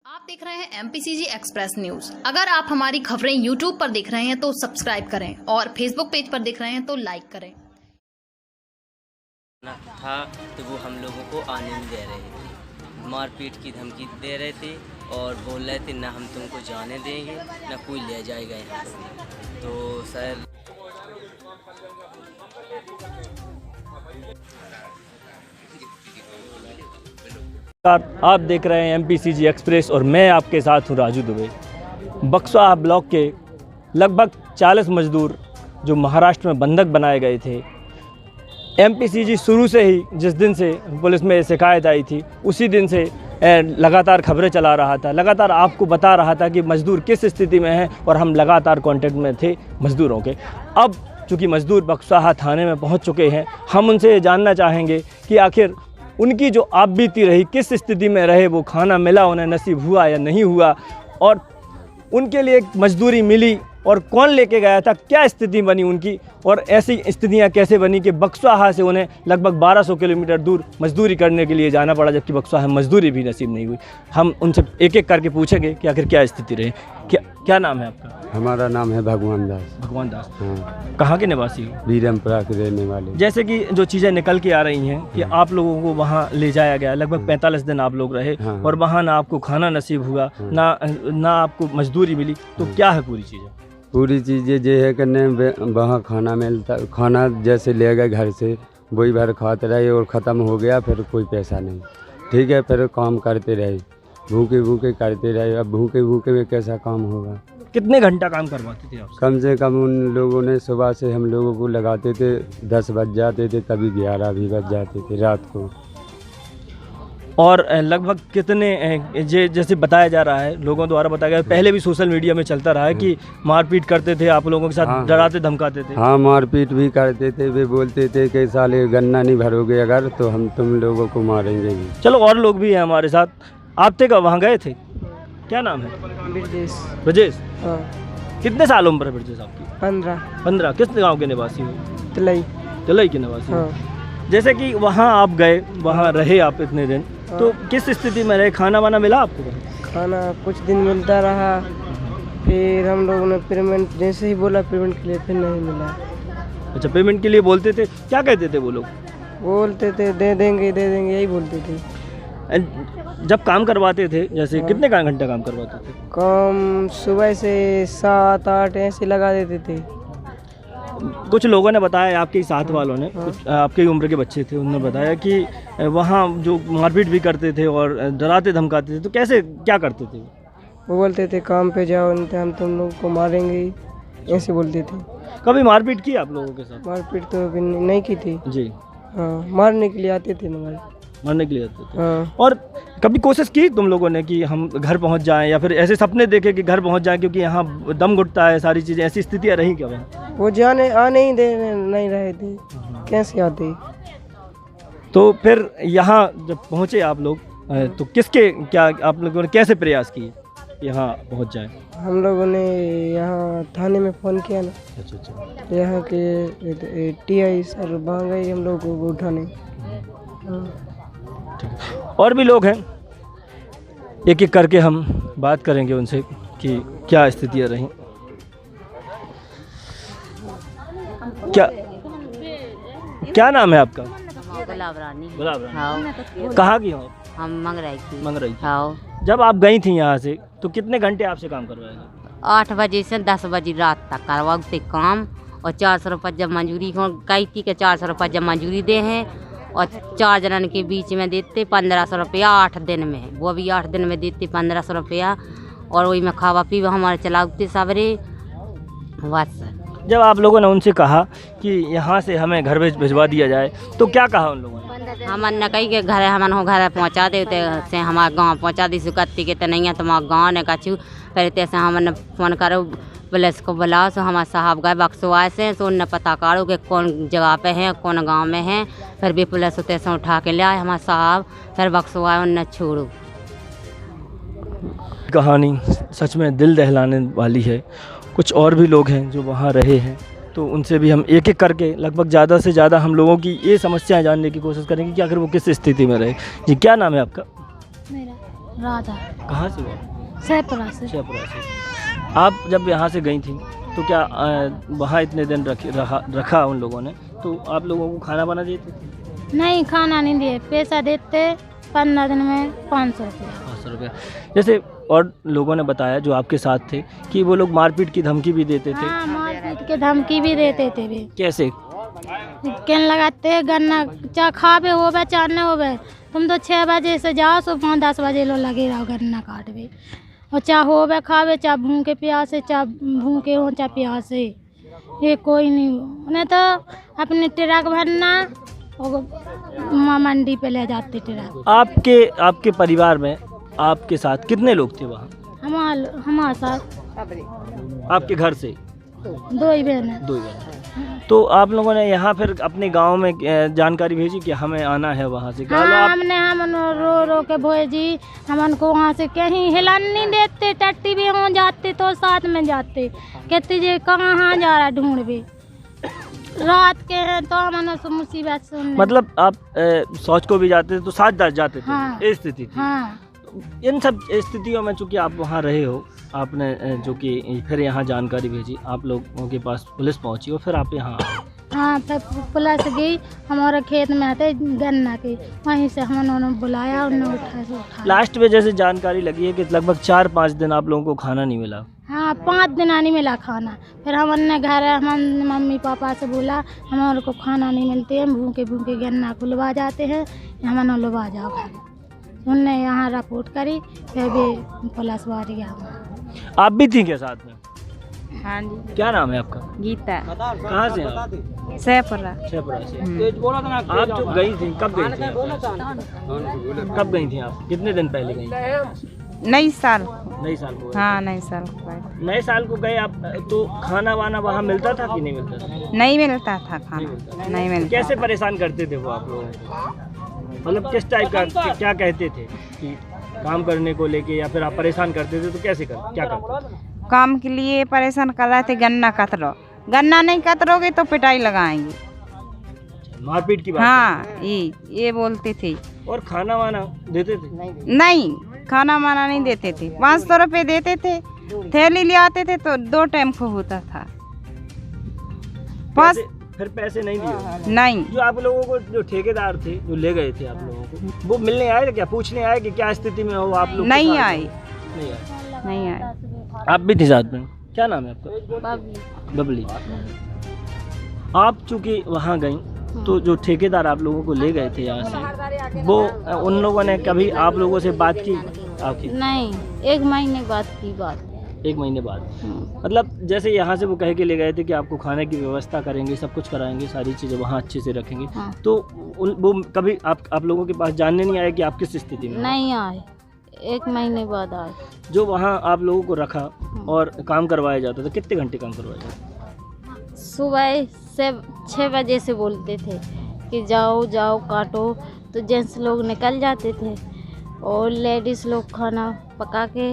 आप देख रहे हैं MPCG एक्सप्रेस न्यूज। अगर आप हमारी खबरें YouTube पर देख रहे हैं तो सब्सक्राइब करें और Facebook पेज पर देख रहे हैं तो लाइक करें। था तो वो हम लोगों को आने नहीं दे रहे थे, मारपीट की धमकी दे रहे थे और बोल रहे थे ना हम तुमको जाने देंगे ना कोई ले जाएगा यहाँ से। तो सर आप देख रहे हैं MPCG एक्सप्रेस और मैं आपके साथ हूं राजू दुबे। बक्सवा ब्लॉक के लगभग 40 मजदूर जो महाराष्ट्र में बंधक बनाए गए थे, MPCG शुरू से ही जिस दिन से पुलिस में शिकायत आई थी उसी दिन से लगातार खबरें चला रहा था, लगातार आपको बता रहा था कि मजदूर किस स्थिति में हैं और हम लगातार कांटेक्ट में थे मजदूरों के। अब चूँकि मजदूर बक्सवा थाने में पहुंच चुके हैं, हम उनसे ये जानना चाहेंगे कि आखिर उनकी जो आप बीती रही, किस स्थिति में रहे, वो खाना मिला उन्हें नसीब हुआ या नहीं हुआ, और उनके लिए मजदूरी मिली और कौन लेके गया था, क्या स्थिति बनी उनकी, और ऐसी स्थितियां कैसे बनी कि बक्सवा से उन्हें लगभग 1200 किलोमीटर दूर मजदूरी करने के लिए जाना पड़ा, जबकि बक्सवा मजदूरी भी नसीब नहीं हुई। हम उनसे एक एक करके पूछेंगे कि आखिर क्या स्थिति रही। क्या नाम है आपका? हमारा नाम है भगवान दास। भगवान दास। हाँ। कहाँ के निवासी हो? बीरमपुरा के रहने वाले। जैसे कि जो चीज़ें निकल के आ रही हैं कि आप लोगों को वहाँ ले जाया गया, लगभग 45 दिन आप लोग रहे। हाँ। और वहाँ ना आपको खाना नसीब हुआ, ना आपको मजदूरी मिली, तो क्या है पूरी चीज़ें? पूरी चीज़ें ये है कि वहाँ खाना मिलता, खाना जैसे ले गए घर से वही भर खाते रहे और ख़त्म हो गया, फिर कोई पैसा नहीं। ठीक है, फिर काम करते रहे, भूखे भूखे करते रहे। अब भूखे भूखे में कैसा काम होगा? कितने घंटा काम करवाते थे आपसे? कम से कम उन लोगों ने सुबह से हम लोगों को लगाते थे 10 बज जाते थे, कभी 11 भी बज जाते थे रात को। और लगभग कितने जैसे बताया जा रहा है, लोगों द्वारा बताया गया, पहले भी सोशल मीडिया में चलता रहा है कि मारपीट करते थे आप लोगों के साथ। हाँ। डराते धमकाते थे। हाँ, मारपीट भी करते थे। वे बोलते थे कि साले गन्ना नहीं भरोगे अगर तो हम तुम लोगों को मारेंगे भी। चलो, और लोग भी हैं हमारे साथ। आप थे कब वहाँ गए थे? क्या नाम है? ब्रजेश। ब्रजेश। हाँ। कितने साल उम्र है ब्रजेश आपकी? 15। किस गांव के निवासी हो? तलई। तलई के निवासी हो। हाँ। जैसे कि वहाँ आप गए, वहाँ रहे आप इतने दिन, तो किस स्थिति में रहे? खाना वाना मिला आपको? खाना कुछ दिन मिलता रहा, फिर हम लोगों ने पेमेंट जैसे ही बोला पेमेंट के लिए, फिर नहीं मिला। अच्छा, पेमेंट के लिए बोलते थे, क्या कहते थे वो लोग? बोलते थे दे देंगे यही बोलते थे। जब काम करवाते थे, जैसे कितने घंटे काम करवाते थे? काम सुबह से 7-8 ऐसे लगा देते थे। कुछ लोगों ने बताया, आपके साथ वालों ने, कुछ आपके उम्र के बच्चे थे, उन्होंने बताया कि वहाँ जो मारपीट भी करते थे और डराते धमकाते थे, तो कैसे क्या करते थे? वो बोलते थे काम पे जाओ, हम तुम लोग को मारेंगे, ऐसे बोलते थे। कभी मारपीट की आप लोगों के साथ? मारपीट तो अभी नहीं की थी जी। हाँ, मारने के लिए आते थे मगर। मारने के लिए आते थे। हाँ। और कभी कोशिश की तुम लोगों ने कि हम घर पहुंच जाएं, या फिर ऐसे सपने देखे कि घर पहुंच जाएं क्योंकि यहाँ दम घुटता है, सारी चीज़ें, ऐसी स्थितियाँ रही क्या वहाँ? वो आने ही दे नहीं रहे थे, कैसे आते? तो फिर यहाँ जब पहुँचे आप लोग, तो क्या आप लोगों ने कैसे प्रयास किए यहाँ पहुँच जाए? हम लोगों ने यहाँ थाने में फ़ोन किया ना। अच्छा। यहाँ के TI सर वहाँ गए हम लोग को उठाने। हाँ। और भी लोग हैं, एक एक करके हम बात करेंगे उनसे कि क्या स्थितियाँ रहीं। क्या नाम है आपका? गुलाब रानी। गुलाब रानी। हाँ। कहाँ की हो? हम मंगराई की। मंगराई की। हाँ। जब आप गई थी यहाँ से तो कितने घंटे आपसे काम करवाया गया? 8 बजे से 10 बजे रात तक करवाते काम, और 400 रुपये जब मंजूरी गई थी कि 400 रुपये जब मंजूरी दे हैं, और 4 जनन के बीच में देते 1500 रुपया 8 दिन में। वो भी 8 दिन में देते 1500 रुपया, और वही में खावा पीवा हमारे चलाते सबरे बस। जब आप लोगों ने उनसे कहा कि यहाँ से हमें घर भिजवा दिया जाए, तो क्या कहा उन लोगों ने? हमन न कही के घर हमन हो घर पहुँचा देते से हमारे गाँव पहुँचा दी सुकत्ती के तो नहीं है तुम्हारा गाँव ने कछू। फिर तैसे हमने फ़ोन करो पुलिस को बुलाओ, सो हमारे साहब गए बक्सवा से, तो उनने पता करो कि कौन जगह पे हैं, कौन गांव में हैं। फिर भी पुलिस उतने से उठा के ले आए हमारे साहब, फिर बक्सवा उनने छोड़ो। कहानी सच में दिल दहलाने वाली है। कुछ और भी लोग हैं जो वहाँ रहे हैं, तो उनसे भी हम एक एक करके लगभग ज़्यादा से ज़्यादा हम लोगों की ये समस्याएं जानने की कोशिश करेंगे कि आखिर वो किस स्थिति में रहे। जी, क्या नाम है आपका? मेरा राधा। कहाँ से हो? सहपुरा से। शेखपुरा से। आप जब यहाँ से गई थी तो क्या वहाँ इतने दिन रखा उन लोगों ने, तो आप लोगों को खाना बना देते थे? नहीं, खाना नहीं दिए, पैसा देते 15 दिन में 500 रुपया। 500 रुपया। जैसे और लोगों ने बताया जो आपके साथ थे कि वो लोग मारपीट की धमकी भी देते थे। हाँ, मारपीट के धमकी भी देते थे भी। कैसे? कहने लगाते गन्ना चाहे खावे होवे चाहे न होवे, तुम तो 6 बजे से जाओ, सुबह 10 बजे लो लगे रहो गन्ना काटवे, और चाहे होवे खावे चाहे भूखे प्यासे, चाहे भूखे हो चाहे प्यासे, ये कोई नहीं। उन्हें तो अपने ट्रक भरना और मंडी पे ले जाते ट्रक। आपके परिवार में आपके साथ कितने लोग थे वहाँ? हमारे साथ आपके घर से 2 ही बहन है। 2 ही बहन। तो आप लोगों ने यहाँ फिर अपने गांव में जानकारी भेजी कि हमें आना है वहाँ से? हाँ, हम रो के भेजी, हम को वहाँ से कहीं हिलन नहीं देते, टट्टी भी हो जाते तो साथ में जाते, कहते जी कहाँ जा रहा ढूंढ भी, रात के हैं तो हम मुसीबत सुन। मतलब आप सोच को भी जाते थे तो साथ जाते थे? हाँ, ये स्थिति थी। हाँ। इन सब स्थितियों में चूंकि आप वहाँ रहे हो, आपने जो कि फिर यहाँ जानकारी भेजी, आप लोगों के पास पुलिस पहुँची और फिर आप यहाँ आए। हाँ, फिर पुलिस गई, हमारे खेत में आते गन्ना के, वहीं से हम उन्होंने बुलाया, उन्होंने उठा। लास्ट में जैसे जानकारी लगी है कि लगभग 4-5 दिन आप लोगों को खाना नहीं मिला। हाँ, 5 दिन नहीं मिला खाना। फिर हमने घर हम मम्मी पापा से बोला हमारे को खाना नहीं मिलते, हम भूखे भूखे गन्ना खुलवा जाते हैं, हमने लुबा जाओ घर। उनने यहाँ रिपोर्ट करी, फिर भी पुलिस वाली गया। आप भी थी क्या साथ में? हाँ जी। क्या नाम है आपका? गीता। कहाँ से हैं आप? सहपुरा। शेखपुरा से। आप जो गई थी कब गई थी? कब गई थी आप? कितने दिन पहले गई? नई साल। नए साल को? हाँ, नई साल। नए साल को गए आप, तो खाना वाना वहाँ मिलता था कि नहीं मिलता था? नहीं मिलता था खाना, नहीं मिलता। कैसे परेशान करते थे वो आप लोगों को? मतलब किस टाइप का, क्या कहते थे कि काम करने को लेके, या फिर आप परेशान करते थे तो कैसे क्या करते? काम के लिए परेशान कर रहे थे, गन्ना कतरो, गन्ना नहीं कतरोगे तो पिटाई लगाएंगे। मारपीट की बात? हाँ, ये बोलते थे। और खाना वाना देते थे? नहीं, खाना वाना नहीं देते थे। 500 रुपये देते थे, थैली ले आते थे तो 2 टाइम को होता था। फिर पैसे नहीं दिए? नहीं। जो आप लोगों को, जो ठेकेदार थे जो ले गए थे आप लोगों को, वो मिलने आए थे क्या, पूछने आए कि क्या स्थिति में हो आप लोग? नहीं आए। नहीं आए। आप भी थे साथ में? क्या नाम है आपका? बबली। आप चूँकि वहाँ गई तो जो ठेकेदार आप लोगों को ले गए थे यहाँ से, वो उन लोगों ने कभी आप लोगों से बात की आपकी? नहीं, 1 महीने बाद की बात। 1 महीने बाद? मतलब जैसे यहाँ से वो कह के ले गए थे कि आपको खाने की व्यवस्था करेंगे, सब कुछ कराएंगे, सारी चीज़ें वहाँ अच्छे से रखेंगे। हाँ। तो वो कभी आप लोगों के पास जानने नहीं आए कि आप किस स्थिति में? नहीं आए, 1 महीने बाद आए। जो वहाँ आप लोगों को रखा और काम करवाया जाता था, कितने घंटे काम करवाया जाता? सुबह से 6 बजे से बोलते थे कि जाओ काटो, तो जेंट्स लोग निकल जाते थे और लेडीज़ लोग खाना पका के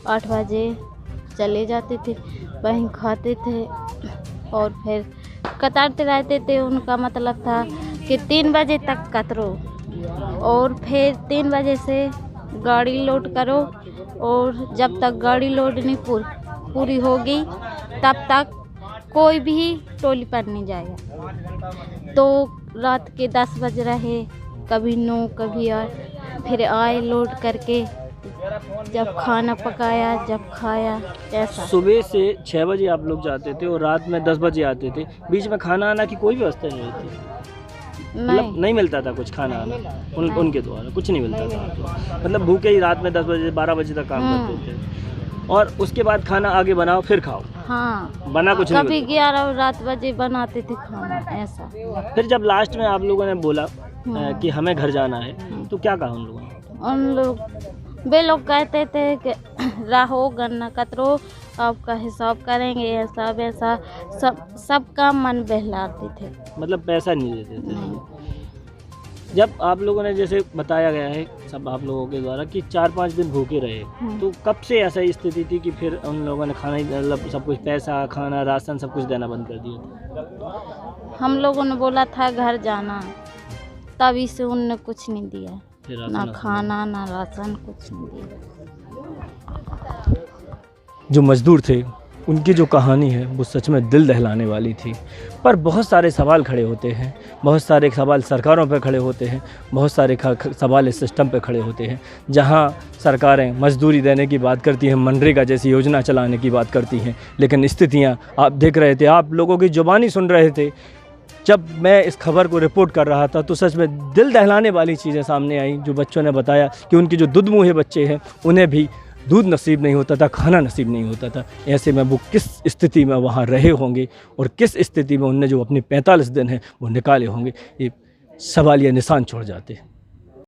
8 बजे चले जाते थे, वहीं खाते थे और फिर कतरते रहते थे। उनका मतलब था कि 3 बजे तक कतरो और फिर 3 बजे से गाड़ी लोड करो, और जब तक गाड़ी लोड नहीं पूरी होगी तब तक कोई भी टोली पर नहीं जाएगा। तो रात के 10 बज रहे, कभी 9 कभी 8, फिर आए लोड करके, जब खाना पकाया, जब खाया, ऐसा। सुबह से 6 बजे आप लोग जाते थे और रात में 10 बजे आते थे, बीच में खाना आना की कोई व्यवस्था नहीं होती? मतलब नहीं मिलता था कुछ खाना आना उनके द्वारा? कुछ नहीं मिलता था, मतलब भूखे ही रात में 10 बजे 12 बजे तक काम करते थे, और उसके बाद खाना आगे बनाओ फिर खाओ? हाँ, बना कुछ नहीं? कभी 11 रात बजे बनाते थे खाना, ऐसा। फिर जब लास्ट में आप लोगों ने बोला कि हमें घर जाना है, तो क्या कहा उन लोगों ने? वे लोग कहते थे कि रहो गन्ना कतरो, आपका हिसाब करेंगे, ऐसा वैसा, सबका मन बहलाते थे। मतलब पैसा नहीं देते थे? जब आप लोगों ने, जैसे बताया गया है सब आप लोगों के द्वारा कि 4-5 दिन भूखे रहे, तो कब से ऐसा स्थिति थी कि फिर उन लोगों ने खाना, मतलब सब कुछ, पैसा, खाना, राशन सब कुछ देना बंद कर दिया? हम लोगों ने बोला था घर जाना, तभी से उनने कुछ नहीं दिया। थे? ना खाना ना राशन, कुछ नहीं दिया। जो मज़दूर थे उनकी जो कहानी है वो सच में दिल दहलाने वाली थी। पर बहुत सारे सवाल खड़े होते हैं, बहुत सारे सवाल सरकारों पे खड़े होते हैं, बहुत सारे सवाल इस सिस्टम पे खड़े होते हैं। जहां सरकारें मजदूरी देने की बात करती हैं, मनरेगा जैसी योजना चलाने की बात करती हैं, लेकिन स्थितियां आप देख रहे थे, आप लोगों की ज़ुबानी सुन रहे थे। जब मैं इस खबर को रिपोर्ट कर रहा था तो सच में दिल दहलाने वाली चीज़ें सामने आई। जो बच्चों ने बताया कि उनके जो दुधमुहे बच्चे हैं उन्हें भी दूध नसीब नहीं होता था, खाना नसीब नहीं होता था। ऐसे में वो किस स्थिति में वहाँ रहे होंगे और किस स्थिति में उनने जो अपने 45 दिन हैं वो निकाले होंगे, ये सवालिया निशान छोड़ जाते हैं।